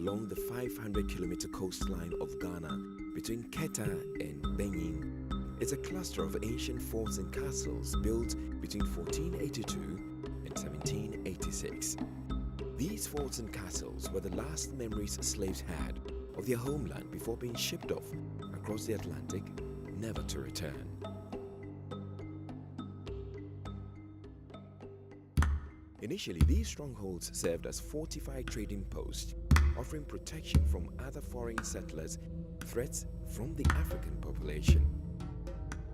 along the 500-kilometer coastline of Ghana between Keta and Benin is a cluster of ancient forts and castles built between 1482 and 1786. These forts and castles were the last memories slaves had of their homeland before being shipped off across the Atlantic, never to return. Initially, these strongholds served as fortified trading posts, offering protection from other foreign settlers, threats from the African population.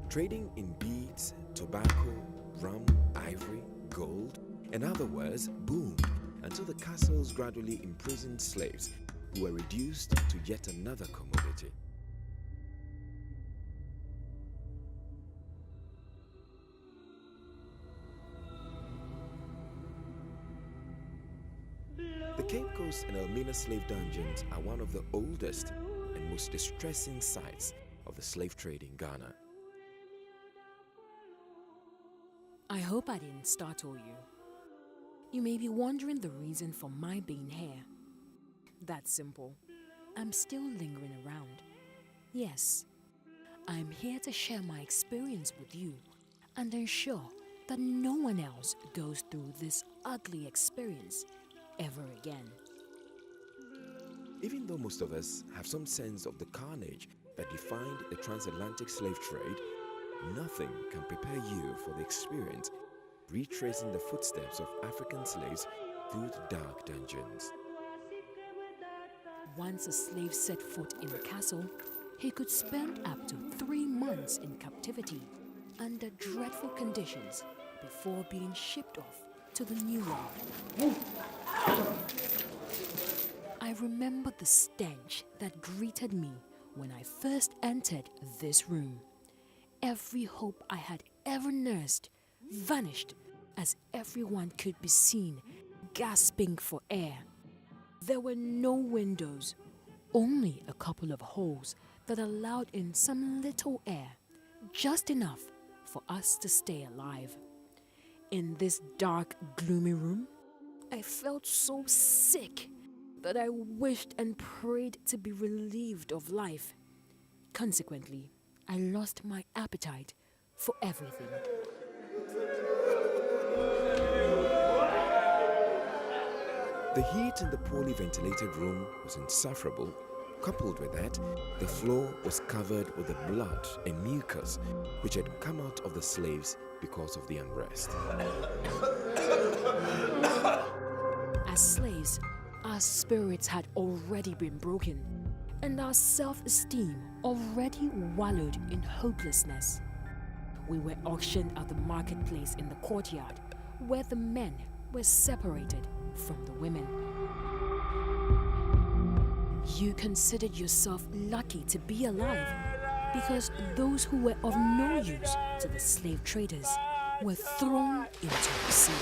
Trading in beads, tobacco, rum, ivory, gold, and other wares boomed until the castles gradually imprisoned slaves who were reduced to yet another commodity. The Cape Coast and Elmina slave dungeons are one of the oldest and most distressing sites of the slave trade in Ghana. I hope I didn't startle you. You may be wondering the reason for my being here. That's simple. I'm still lingering around. Yes, I'm here to share my experience with you and ensure that no one else goes through this ugly experience ever again. Even though most of us have some sense of the carnage that defined the transatlantic slave trade, nothing can prepare you for the experience retracing the footsteps of African slaves through the dark dungeons. Once a slave set foot in the castle, he could spend up to 3 months in captivity under dreadful conditions before being shipped off to the New World. I remember the stench that greeted me when I first entered this room. Every hope I had ever nursed vanished as everyone could be seen gasping for air. There were no windows, only a couple of holes that allowed in some little air, just enough for us to stay alive. In this dark, gloomy room, I felt so sick that I wished and prayed to be relieved of life. Consequently, I lost my appetite for everything. The heat in the poorly ventilated room was insufferable. Coupled with that, the floor was covered with the blood and mucus which had come out of the slaves because of the unrest. As slaves, our spirits had already been broken, and our self-esteem already wallowed in hopelessness. We were auctioned at the marketplace in the courtyard, where the men were separated from the women. You considered yourself lucky to be alive because those who were of no use to the slave traders were thrown into the sea.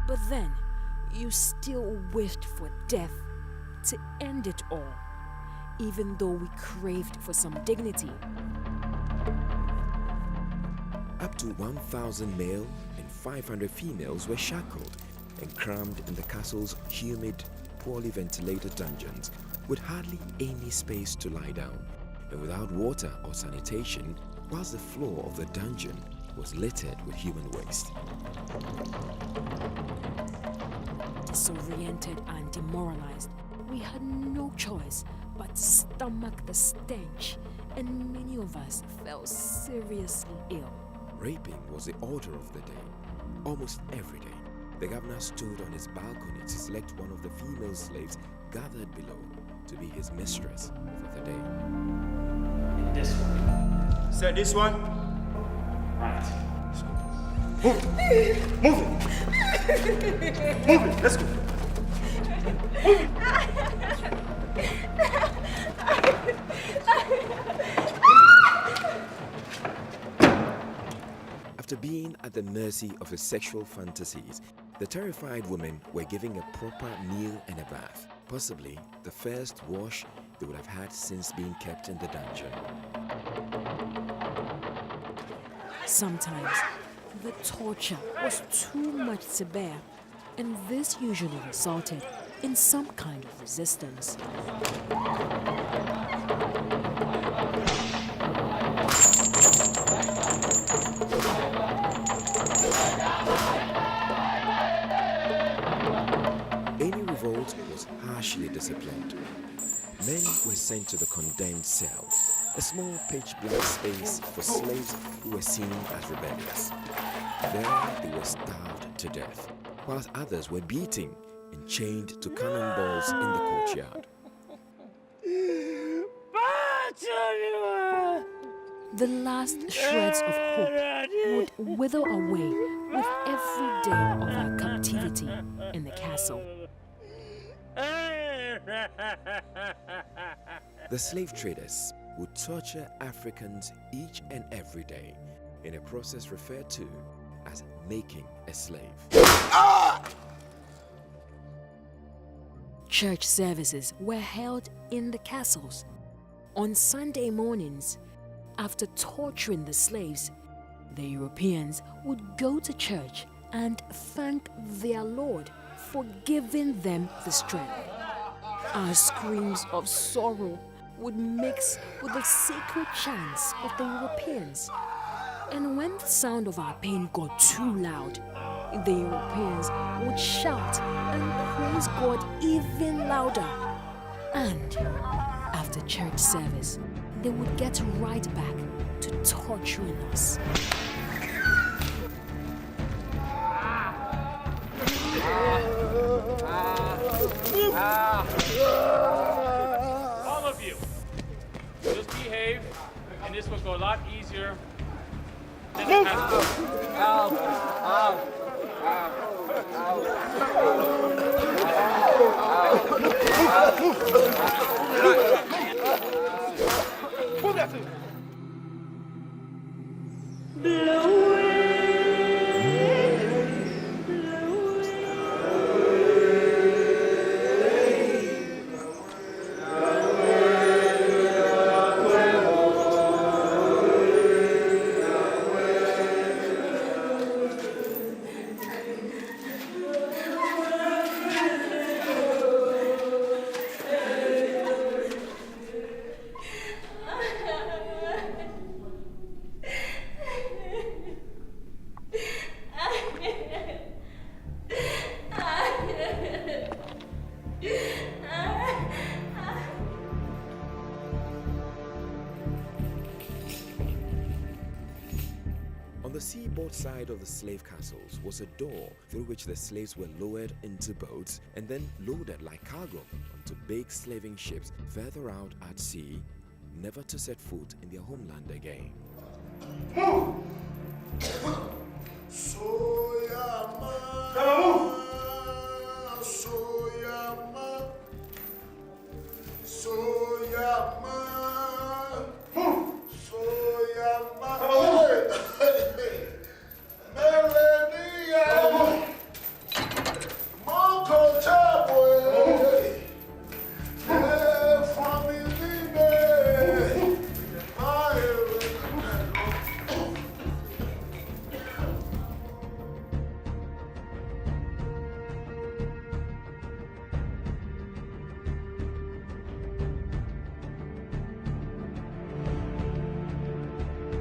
But then, you still wished for death to end it all, even though we craved for some dignity. Up to 1,000 male and 500 females were shackled and crammed in the castle's humid, poorly ventilated dungeons with hardly any space to lie down, and without water or sanitation, whilst the floor of the dungeon was littered with human waste. Disoriented and demoralized, we had no choice but to stomach the stench, and many of us fell seriously ill. Raping was the order of the day. Almost every day, the governor stood on his balcony to select one of the female slaves gathered below to be his mistress for the day. This one. Sir, this one? Right. Move it! Move it! Move it! Let's go! Move it! After being at the mercy of his sexual fantasies, the terrified women were given a proper meal and a bath, possibly the first wash they would have had since being kept in the dungeon. Sometimes, the torture was too much to bear, and this usually resulted in some kind of resistance. Any revolt was harshly disciplined. Men were sent to the condemned cell, a small pitch-black space for slaves who were seen as rebellious. There they were starved to death, whilst others were beaten and chained to cannonballs in the courtyard. The last shreds of hope would wither away with every day of our captivity in the castle. The slave traders would torture Africans each and every day in a process referred to as making a slave. Church services were held in the castles. On Sunday mornings, after torturing the slaves, the Europeans would go to church and thank their Lord for giving them the strength. Our screams of sorrow would mix with the sacred chants of the Europeans. And when the sound of our pain got too loud, the Europeans would shout and praise God even louder. And after church service, they would get right back to torturing us. All of you, just behave, and this will go a lot easier than it has been. On the seaboard side of the slave castles was a door through which the slaves were lowered into boats and then loaded like cargo onto big slaving ships further out at sea, never to set foot in their homeland again.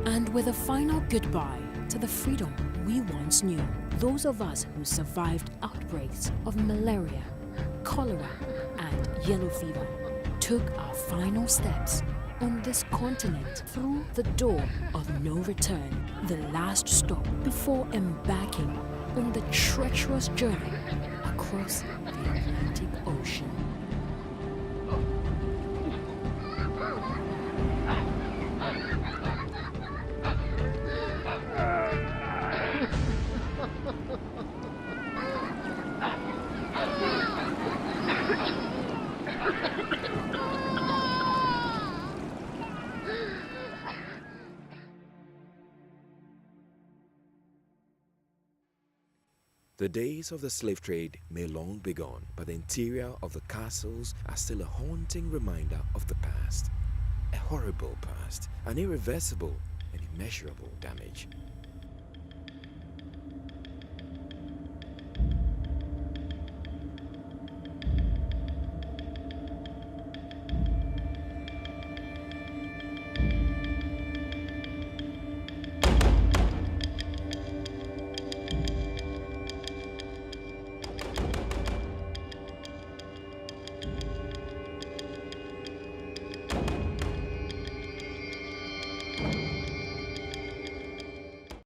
And with a final goodbye to the freedom we once knew, those of us who survived outbreaks of malaria, cholera, and yellow fever took our final steps on this continent through the door of no return, the last stop before embarking on the treacherous journey across the Atlantic Ocean. The days of the slave trade may long be gone, but the interior of the castles are still a haunting reminder of the past. A horrible past, an irreversible and immeasurable damage.